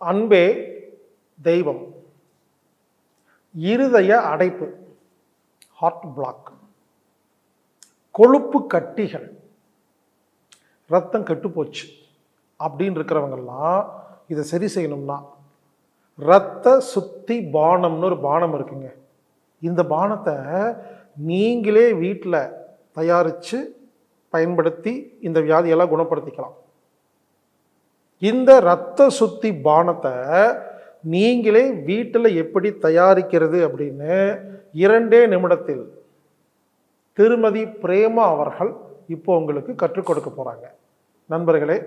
அன்பே தெய்வம், இருதய அடைப்பு, ஹார்ட் பிளாக், கொழுப்பு கட்டிகள், ரத்தம் கெட்டுப்போச்சு அப்படின்னு இருக்கிறவங்கெல்லாம் இதை சரி செய்யணும்னா இரத்த சுத்தி பானம்னு ஒரு பானம் இருக்குங்க. இந்த பானத்தை நீங்களே வீட்டில் தயாரித்து பயன்படுத்தி இந்த வியாதியெல்லாம் குணப்படுத்திக்கலாம். இந்த இரத்த சுத்தி பானத்தை நீங்களே வீட்டில் எப்படி தயாரிக்கிறது அப்படின்னு 2 நிமிடத்தில் திருமதி பிரேமா அவர்கள் இப்போ உங்களுக்கு கற்றுக் கொடுக்க போகிறாங்க. நண்பர்களே,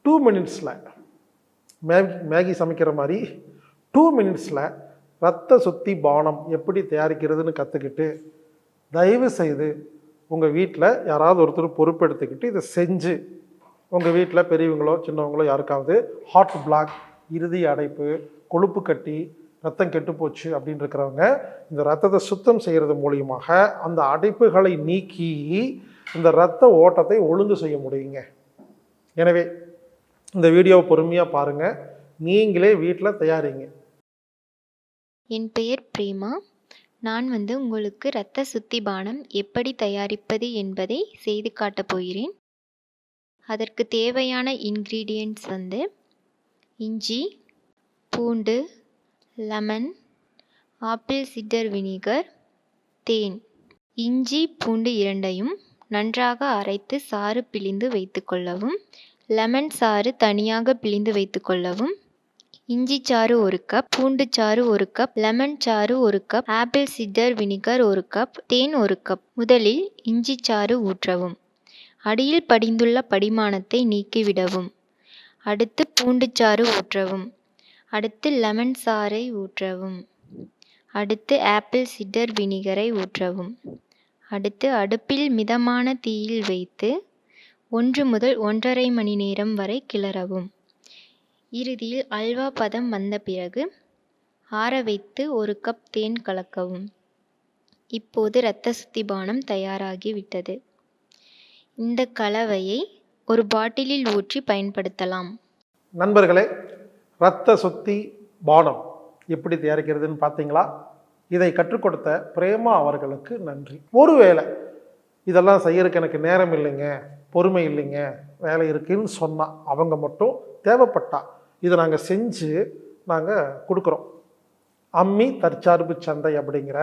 2 மினிட்ஸில் மேகி சமைக்கிற மாதிரி 2 மினிட்ஸில் இரத்த சுத்தி பானம் எப்படி தயாரிக்கிறதுன்னு கற்றுக்கிட்டு தயவு செய்து உங்கள் வீட்டில் யாராவது ஒருத்தர் பொறுப்பெடுத்துக்கிட்டு இதை செஞ்சு உங்கள் வீட்டில் பெரியவங்களோ சின்னவங்களோ யாருக்காவது ஹார்ட் பிளாக், இருதய அடைப்பு, கொழுப்பு கட்டி, ரத்தம் கெட்டுப்போச்சு அப்படின்னு இருக்கிறவங்க இந்த ரத்தத்தை சுத்தம் செய்கிறது மூலியமாக அந்த அடைப்புகளை நீக்கி இந்த இரத்த ஓட்டத்தை ஒழுங்கு செய்ய முடியுங்க. எனவே இந்த வீடியோவை பொறுமையாக பாருங்கள், நீங்களே வீட்டில் தயாரிங்க. என் பெயர் பிரேமா. நான் உங்களுக்கு இரத்த சுத்தி பானம் எப்படி தயாரிப்பது என்பதை செய்து காட்டப் போகிறேன். அதற்கு தேவையான இன்க்ரீடியன்ட்ஸ் இஞ்சி, பூண்டு, லெமன், ஆப்பிள் சிடர் வினிகர், தேன். இஞ்சி பூண்டு இரண்டையும் நன்றாக அரைத்து சாறு பிழிந்து வைத்துக்கொள்ளவும். லெமன் சாறு தனியாக பிழிந்து வைத்துக்கொள்ளவும். இஞ்சி சாறு 1 கப், பூண்டு சாறு 1 கப், லெமன் சாறு 1 cup, apple cider vinegar 1 cup, தேன் 1 கப். முதலில் இஞ்சி சாறு ஊற்றவும். அடியில் படிந்துள்ள படிமானத்தை நீக்கிவிடவும். அடுத்து பூண்டு சாறு ஊற்றவும். அடுத்து லெமன் சாறை ஊற்றவும். அடுத்து ஆப்பிள் சிடர் வினிகரை ஊற்றவும். அடுத்து அடுப்பில் மிதமான தீயில் வைத்து 1 முதல் 1.5 மணி நேரம் வரை கிளறவும். இறுதியில் அல்வா பதம் வந்த பிறகு ஆற வைத்து 1 கப் தேன் கலக்கவும். இப்போது இரத்த சுத்தி பானம் தயாராகிவிட்டது. இந்த கலவையை ஒரு பாட்டிலில் ஊற்றி பயன்படுத்தலாம். நண்பர்களே, இரத்த சுத்தி பானம் எப்படி தயாரிக்கிறதுன்னு பார்த்தீங்களா? இதை கற்றுக் கொடுத்த பிரேமா அவர்களுக்கு நன்றி. ஒருவேளை இதெல்லாம் செய்யறதுக்கு எனக்கு நேரம் இல்லைங்க, பொறுமை இல்லைங்க, வேலை இருக்குன்னு சொன்னால் அவங்க மட்டும் தேவைப்பட்டா இதை நாங்கள் செஞ்சு நாங்கள் கொடுக்குறோம். அம்மி தற்சார்பு சந்தை அப்படிங்கிற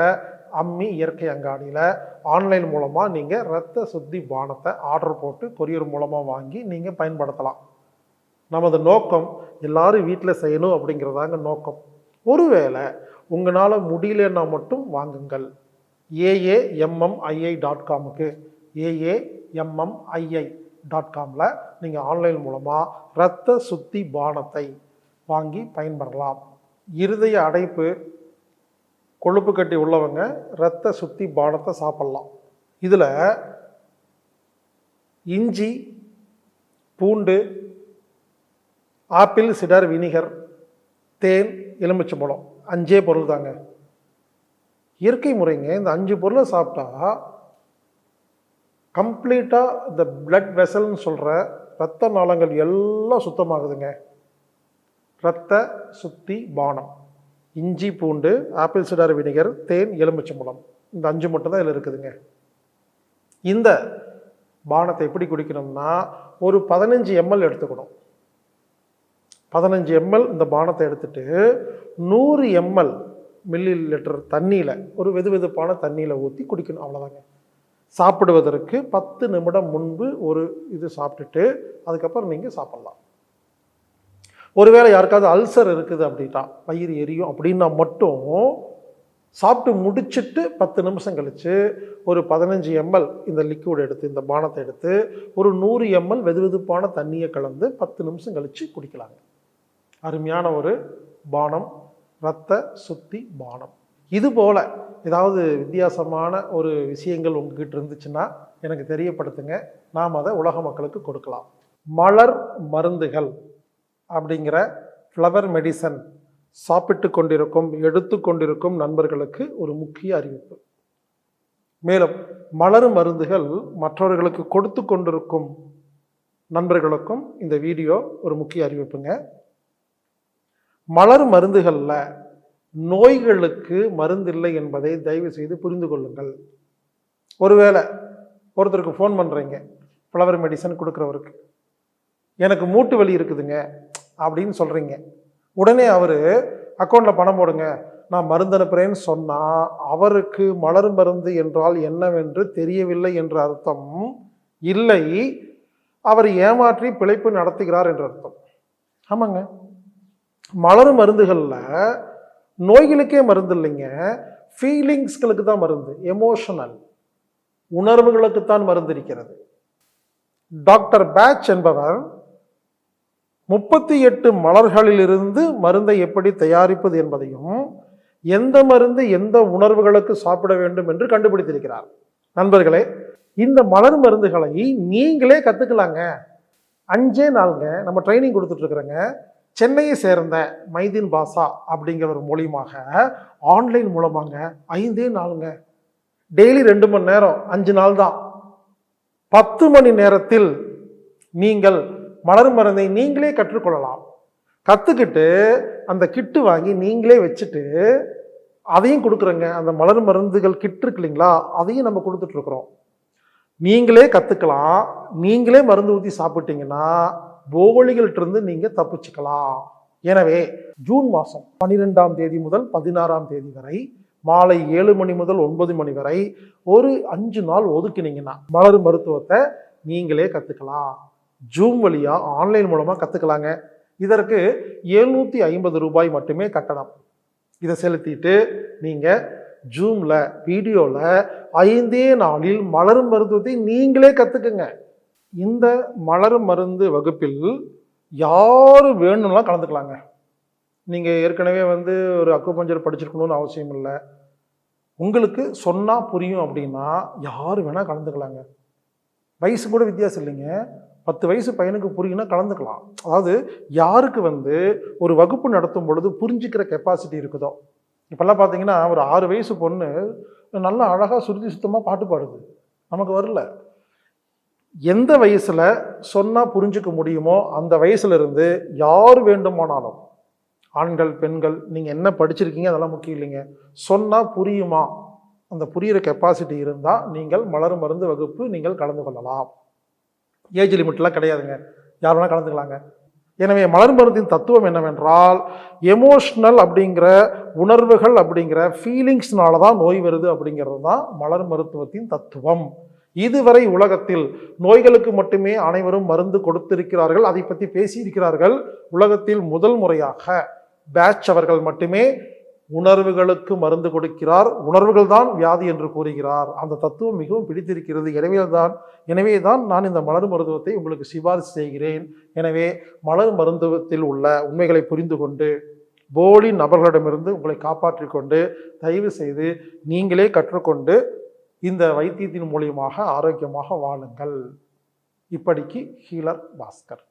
அம்மி இயற்கை அங்காடியில் ஆன்லைன் மூலமாக நீங்கள் இரத்த சுத்தி பானத்தை ஆர்டர் போட்டு கொரியர் மூலமாக வாங்கி நீங்கள் பயன்படுத்தலாம். நமது நோக்கம் எல்லாரும் வீட்டில் செய்யணும் அப்படிங்கிறதாங்க நோக்கம். ஒருவேளை உங்களால் முடியலன்னா மட்டும் வாங்குங்கள். AAMMII.comக்கு AAMMII.comல நீங்கள் ஆன்லைன் மூலமாக இரத்த சுத்தி பானத்தை வாங்கி பயன்பெறலாம். இருதய அடைப்பு, கொழுப்பு கட்டி உள்ளவங்க இரத்த சுத்தி பானத்தை சாப்பிட்லாம். இதில் இஞ்சி, பூண்டு, ஆப்பிள் சிடர் வினிகர், தேன், எலுமிச்சம்பழம் 5 பொருள் தாங்க. இயற்கை முறைங்க. இந்த 5 பொருளை சாப்பிட்டா கம்ப்ளீட்டாக இந்த பிளட் வெசல்னு சொல்கிற இரத்த நாளங்கள் எல்லாம் சுத்தமாகுதுங்க. இரத்த சுத்தி பானம் இஞ்சி, பூண்டு, ஆப்பிள் சிடர் வினிகர், தேன், எலுமிச்சம்பழம், இந்த 5 மட்டும் தான் இதில் இருக்குதுங்க. இந்த பானத்தை எப்படி குடிக்கணும்னா ஒரு 15 ml எடுத்துக்கணும். 15 ml இந்த பானத்தை எடுத்துட்டு 100 ml மில்லி லிட்டர் தண்ணியில், ஒரு வெதுவெதுப்பான தண்ணியில் ஊற்றி குடிக்கணும். அவ்வளோதாங்க. சாப்பிடுவதற்கு 10 நிமிடம் முன்பு ஒரு இது சாப்பிட்டுட்டு அதுக்கப்புறம் நீங்கள் சாப்பிட்லாம். ஒருவேளை யாருக்காவது அல்சர் இருக்குது அப்படின்னா, வயிறு எரியும் அப்படின்னா மட்டும் சாப்பிட்டு முடிச்சுட்டு 10 நிமிஷம் கழித்து ஒரு 15 ml இந்த லிக்விட் எடுத்து, இந்த பானத்தை எடுத்து ஒரு 100 ml வெதுவெதுப்பான தண்ணியை கலந்து 10 நிமிஷம் கழித்து குடிக்கலாங்க. அருமையான ஒரு பானம், இரத்த சுத்தி பானம். இதுபோல் ஏதாவது வித்தியாசமான ஒரு விஷயங்கள் உங்ககிட்ட இருந்துச்சுன்னா எனக்கு தெரியப்படுத்துங்க. நாம் அதை உலக மக்களுக்கு கொடுக்கலாம். மலர் மருந்துகள் அப்படிங்கிற ஃப்ளவர் மெடிசன் சாப்பிட்டு கொண்டிருக்கும், எடுத்து கொண்டிருக்கும் நண்பர்களுக்கு ஒரு முக்கிய அறிவிப்பு. மேலும் மலர் மருந்துகள் மற்றவர்களுக்கு கொடுத்து கொண்டிருக்கும் நண்பர்களுக்கும் இந்த வீடியோ ஒரு முக்கிய அறிவிப்புங்க. மலர் மருந்துகளில் நோய்களுக்கு மருந்தில்லை என்பதை தயவு செய்து புரிந்து கொள்ளுங்கள். ஒருவேளை ஒருத்தருக்கு ஃபோன் பண்ணுறீங்க, ஃப்ளவர் மெடிசன் கொடுக்குறவருக்கு, எனக்கு மூட்டு வலி இருக்குதுங்க அப்படின்னு சொல்கிறீங்க. உடனே அவர் அக்கௌண்ட்டில் பணம் போடுங்க, நான் மருந்து அனுப்புகிறேன்னு சொன்னால் அவருக்கு மலர் மருந்து என்றால் என்னவென்று தெரியவில்லை என்ற அர்த்தம் இல்லை, அவர் ஏமாற்றி பிழைப்பு நடத்துகிறார் என்ற அர்த்தம். ஆமாங்க, மலர் மருந்துகளில் நோய்களுக்கே மருந்து இல்லைங்க, ஃபீலிங்ஸ்களுக்கு தான் மருந்து, எமோஷனல் உணர்வுகளுக்குத்தான் மருந்து இருக்கிறது. டாக்டர் பேட்ச் என்பவர் 38 மலர்களிலிருந்து மருந்தை எப்படி தயாரிப்பது என்பதையும் எந்த மருந்து எந்த உணர்வுகளுக்கு சாப்பிட வேண்டும் என்று கண்டுபிடித்திருக்கிறார். நண்பர்களே, இந்த மலர் மருந்துகளை நீங்களே கற்றுக்கலாங்க. 5 நாளுங்க நம்ம ட்ரைனிங் கொடுத்துட்டு இருக்கிறோங்க. சென்னையை சேர்ந்த மைதீன் பாஷா அப்படிங்கிற ஒரு மூலியமாக ஆன்லைன் மூலமாங்க 5 நாளுங்க, டெய்லி 2 மணி நேரம், 5 நாள் தான், 10 மணி நேரத்தில் நீங்கள் மலர் மருந்தை நீங்களே கற்றுக்கொள்ளலாம். கற்றுக்கிட்டு அந்த கிட்டு வாங்கி நீங்களே வச்சுட்டு அதையும் கொடுக்குறோங்க. அந்த மலர் மருந்துகள் கிட் இருக்கு இல்லைங்களா, அதையும் நம்ம கொடுத்துட்ருக்குறோம். நீங்களே கற்றுக்கலாம், நீங்களே மருந்து ஊற்றி சாப்பிட்டீங்கன்னா போலிகள்கிட்ட நீங்கள் தப்பிச்சுக்கலாம். எனவே ஜூன் மாதம் 12ஆம் தேதி முதல் 16ஆம் தேதி வரை மாலை 7 மணி முதல் 9 மணி வரை ஒரு 5 நாள் ஒதுக்கினீங்கன்னா மலர் மருத்துவத்தை நீங்களே கற்றுக்கலாம். ஜூம் வழியாக ஆன்லைன் மூலமாக கற்றுக்கலாங்க. இதற்கு 750 ரூபாய் மட்டுமே கட்டணம். இதை செலுத்திட்டு நீங்கள் ஜூமில் வீடியோவில் 5 நாளில் மலர் மருத்துவத்தை நீங்களே கற்றுக்குங்க. இந்த மலர் மருந்து வகுப்பில் யார் வேணும்லாம் கலந்துக்கலாங்க. நீங்கள் ஏற்கனவே ஒரு அக்குபஞ்சர் படிச்சிருக்கணும்னு அவசியம் இல்லை. உங்களுக்கு சொன்னால் புரியும் அப்படின்னா யார் வேணால் கலந்துக்கலாங்க. வயசு கூட வித்தியாசம் இல்லைங்க. 10 வயசு பையனுக்கு புரியும்னா கலந்துக்கலாம். அதாவது யாருக்கு ஒரு வகுப்பு நடத்தும் பொழுது புரிஞ்சுக்கிற கெப்பாசிட்டி இருக்குதோ. இப்போல்லாம் பார்த்தீங்கன்னா ஒரு 6 வயசு பொண்ணு நல்லா அழகாக சுருதி சுத்தமாக பாட்டு பாடுது, நமக்கு வரல. எந்த வயசில் சொன்னால் புரிஞ்சுக்க முடியுமோ அந்த வயசுலேருந்து யார் வேண்டுமானாலும், ஆண்கள் பெண்கள், நீங்கள் என்ன படிச்சிருக்கீங்க அதெல்லாம் முக்கியம் இல்லைங்க, சொன்னால் புரியுமா, அந்த புரிகிற கெப்பாசிட்டி இருந்தால் நீங்கள் மலர் மருந்து வகுப்பு நீங்கள் கலந்து கொள்ளலாம். ஏஜ் லிமிட்லாம் கிடையாதுங்க, யார் வேணால் கலந்துக்கலாங்க. எனவே மலர் மருந்தின் தத்துவம் என்னவென்றால், எமோஷ்னல் அப்படிங்கிற உணர்வுகள் அப்படிங்கிற ஃபீலிங்ஸ்னால தான் நோய் வருது அப்படிங்கிறது தான் மலர் மருத்துவத்தின் தத்துவம். இதுவரை உலகத்தில் நோய்களுக்கு மட்டுமே அனைவரும் மருந்து கொடுத்திருக்கிறார்கள், அதை பற்றி பேசியிருக்கிறார்கள். உலகத்தில் முதல் முறையாக பேட்ச் அவர்கள் மட்டுமே உணர்வுகளுக்கு மருந்து கொடுக்கிறார். உணர்வுகள் தான் வியாதி என்று கூறுகிறார். அந்த தத்துவம் மிகவும் பிடித்திருக்கிறது. எனவே தான் நான் இந்த மலர் மருத்துவத்தை உங்களுக்கு சிபாரிசு செய்கிறேன். எனவே மலர் மருத்துவத்தில் உள்ள உண்மைகளை புரிந்து கொண்டு போலி நபர்களிடமிருந்து உங்களை காப்பாற்றிக் கொண்டு தயவு செய்து நீங்களே கற்றுக்கொண்டு இந்த வைத்தியத்தின் மூலியமாக ஆரோக்கியமாக வாழுங்கள். இப்படிக்கு ஹீலர் பாஸ்கர்.